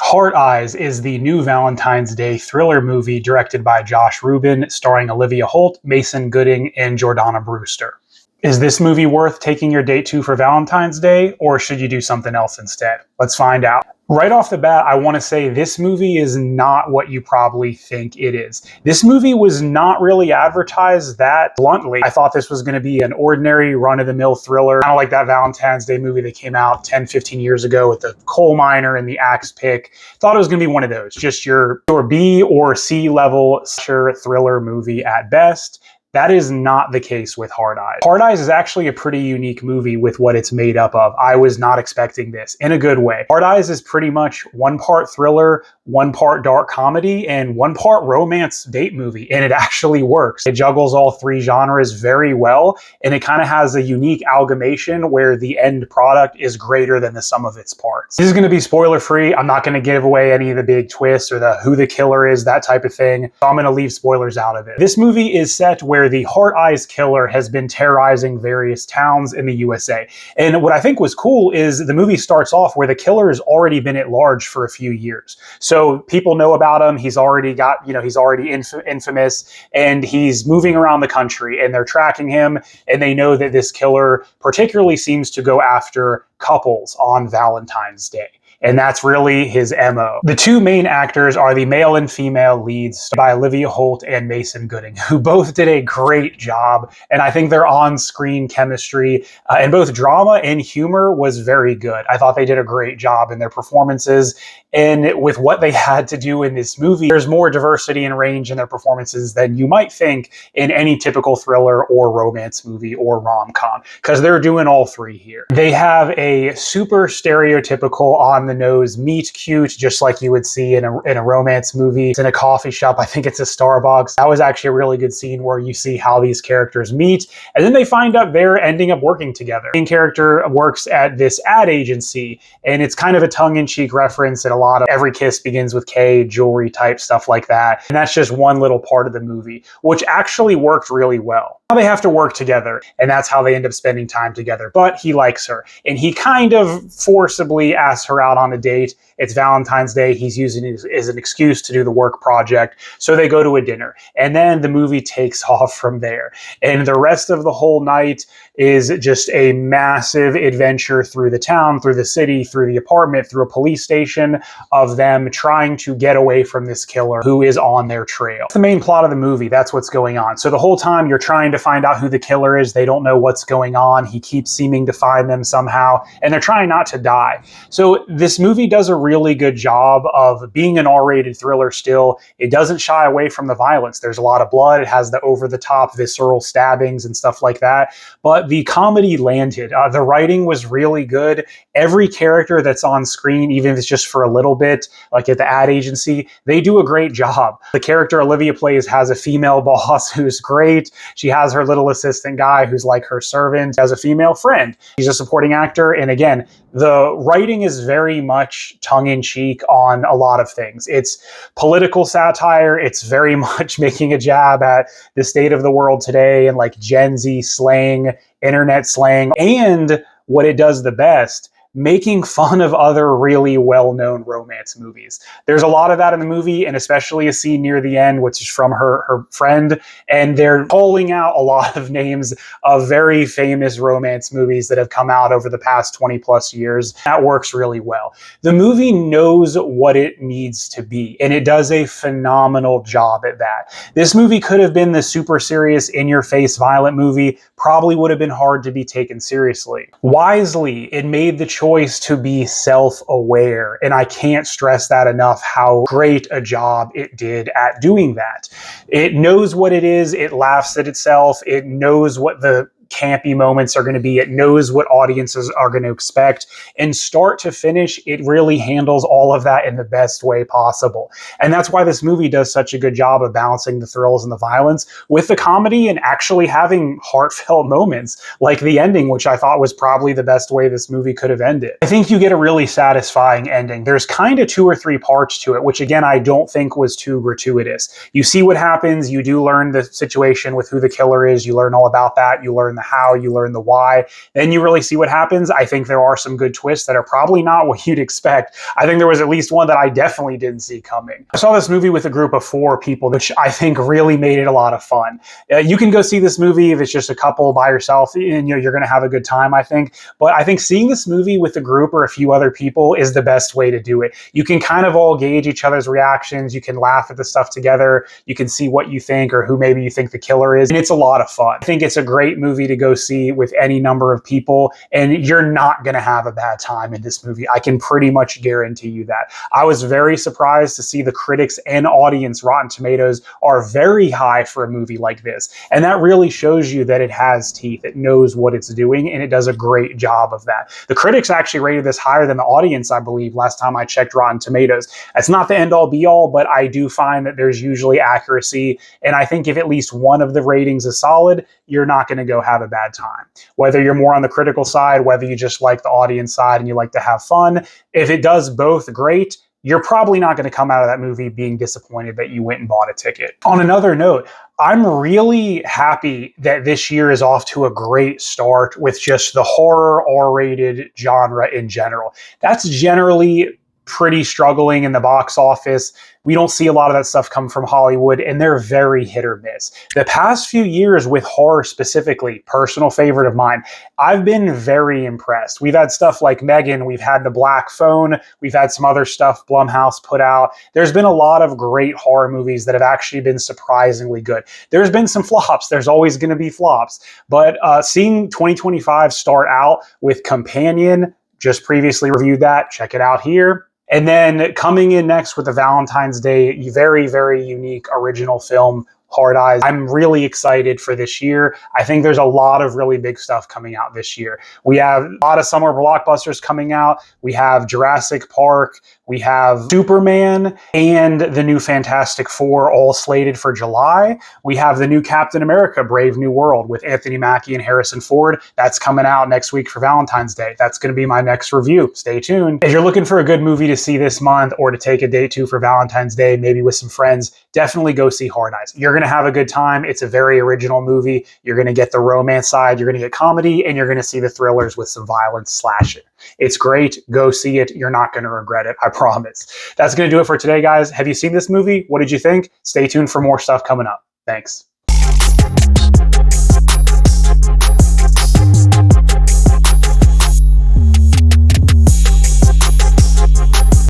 Heart Eyes is the new Valentine's Day thriller movie directed by Josh Rubin, starring Olivia Holt, Mason Gooding, and Jordana Brewster. Is this movie worth taking your date to for Valentine's Day, or should you do something else instead? Let's find out. Right off the bat, I want to say this movie is not what you probably think it is. This movie was not really advertised that bluntly. I thought this was going to be an ordinary run-of-the-mill thriller, kind of like that Valentine's Day movie that came out 10, 15 years ago with the coal miner and the axe pick. Thought it was going to be one of those, just your B or C level thriller movie at best. That is not the case with Heart Eyes. Heart Eyes is actually a pretty unique movie with what it's made up of. I was not expecting this in a good way. Heart Eyes is pretty much one part thriller, one part dark comedy, and one part romance date movie, and it actually works. It juggles all three genres very well, and it kind of has a unique amalgamation where the end product is greater than the sum of its parts. This is going to be spoiler free. I'm not going to give away any of the big twists or who the killer is, that type of thing. So I'm going to leave spoilers out of it. This movie is set where the Heart Eyes killer has been terrorizing various towns in the USA. And what I think was cool is the movie starts off where the killer has already been at large for a few years. So people know about him. He's already got, he's already infamous, and he's moving around the country, and they're tracking him, and they know that this killer particularly seems to go after couples on Valentine's Day. And that's really his MO. The two main actors are the male and female leads by Olivia Holt and Mason Gooding, who both did a great job. And I think their on-screen chemistry in both drama and humor was very good. I thought they did a great job in their performances. And with what they had to do in this movie, there's more diversity and range in their performances than you might think in any typical thriller or romance movie or rom-com, because they're doing all three here. They have a super stereotypical on-the-nose meet cute, just like you would see in a romance movie. It's in a coffee shop. I think it's a Starbucks. That was actually a really good scene where you see how these characters meet, and then they find out they're ending up working together. The main character works at this ad agency, and it's kind of a tongue-in-cheek reference and a lot of every kiss begins with K, jewelry type stuff like that. And that's just one little part of the movie, which actually worked really well. Now they have to work together, and that's how they end up spending time together. But he likes her, and he kind of forcibly asks her out on a date. It's Valentine's Day. He's using it as an excuse to do the work project. So they go to a dinner, and then the movie takes off from there. And the rest of the whole night is just a massive adventure through the town, through the city, through the apartment, through a police station, of them trying to get away from this killer who is on their trail. That's the main plot of the movie. That's what's going on. So the whole time you're trying to find out who the killer is. They don't know what's going on. He keeps seeming to find them somehow, and they're trying not to die. So this movie does a really good job of being an R-rated thriller still. It doesn't shy away from the violence. There's a lot of blood. It has the over-the-top visceral stabbings and stuff like that. But the comedy landed. The writing was really good. Every character that's on screen, even if it's just for a little bit, like at the ad agency, they do a great job. The character Olivia plays has a female boss who's great. She has her little assistant guy who's like her servant, has a female friend. She's a supporting actor. And again, the writing is very much tongue-in-cheek on a lot of things. It's political satire. It's very much making a jab at the state of the world today and like Gen Z slang, internet slang, and what it does the best, making fun of other really well-known romance movies. There's a lot of that in the movie, and especially a scene near the end, which is from her friend, and they're calling out a lot of names of very famous romance movies that have come out over the past 20 plus years. That works really well. The movie knows what it needs to be, and it does a phenomenal job at that. This movie could have been the super serious, in-your-face, violent movie, probably would have been hard to be taken seriously. Wisely, it made the choice to be self-aware, and I can't stress that enough, how great a job it did at doing that. It knows what it is, it laughs at itself, it knows what the campy moments are going to be. It knows what audiences are going to expect. And start to finish, it really handles all of that in the best way possible. And that's why this movie does such a good job of balancing the thrills and the violence with the comedy and actually having heartfelt moments, like the ending, which I thought was probably the best way this movie could have ended. I think you get a really satisfying ending. There's kind of 2 or 3 parts to it, which again, I don't think was too gratuitous. You see what happens. You do learn the situation with who the killer is. You learn all about that. You learn the how, you learn the why. Then you really see what happens. I think there are some good twists that are probably not what you'd expect. I think there was at least one that I definitely didn't see coming. I saw this movie with a group of 4 people, which I think really made it a lot of fun. You can go see this movie if it's just a couple by yourself, and you're going to have a good time, I think. But I think seeing this movie with a group or a few other people is the best way to do it. You can kind of all gauge each other's reactions. You can laugh at the stuff together. You can see what you think or who maybe you think the killer is. And it's a lot of fun. I think it's a great movie to go see with any number of people, and you're not going to have a bad time in this movie. I can pretty much guarantee you that. I was very surprised to see the critics and audience Rotten Tomatoes are very high for a movie like this. And that really shows you that it has teeth. It knows what it's doing, and it does a great job of that. The critics actually rated this higher than the audience, I believe, last time I checked Rotten Tomatoes. That's not the end all be all, but I do find that there's usually accuracy. And I think if at least one of the ratings is solid, you're not going to go have a bad time. Whether you're more on the critical side, whether you just like the audience side and you like to have fun, if it does both, great. You're probably not going to come out of that movie being disappointed that you went and bought a ticket. On another note, I'm really happy that this year is off to a great start with just the horror R-rated genre in general. That's generally pretty struggling in the box office. We don't see a lot of that stuff come from Hollywood, and they're very hit or miss. The past few years with horror specifically, personal favorite of mine, I've been very impressed. We've had stuff like Megan, we've had The Black Phone, we've had some other stuff Blumhouse put out. There's been a lot of great horror movies that have actually been surprisingly good. There's been some flops. There's always going to be flops. But seeing 2025 start out with Companion, just previously reviewed that, check it out here. And then coming in next with the Valentine's Day, very, very unique original film, Hard Eyes. I'm really excited for this year. I think there's a lot of really big stuff coming out this year. We have a lot of summer blockbusters coming out. We have Jurassic Park. We have Superman and the new Fantastic Four all slated for July. We have the new Captain America, Brave New World with Anthony Mackie and Harrison Ford. That's coming out next week for Valentine's Day. That's going to be my next review. Stay tuned. If you're looking for a good movie to see this month or to take a date to for Valentine's Day, maybe with some friends, definitely go see Hard Eyes. You're going to have a good time. It's a very original movie. You're going to get the romance side, you're going to get comedy, and you're going to see the thrillers with some violence slashing. It's great. Go see it. You're not going to regret it. I promise. That's going to do it for today, guys. Have you seen this movie? What did you think? Stay tuned for more stuff coming up. Thanks.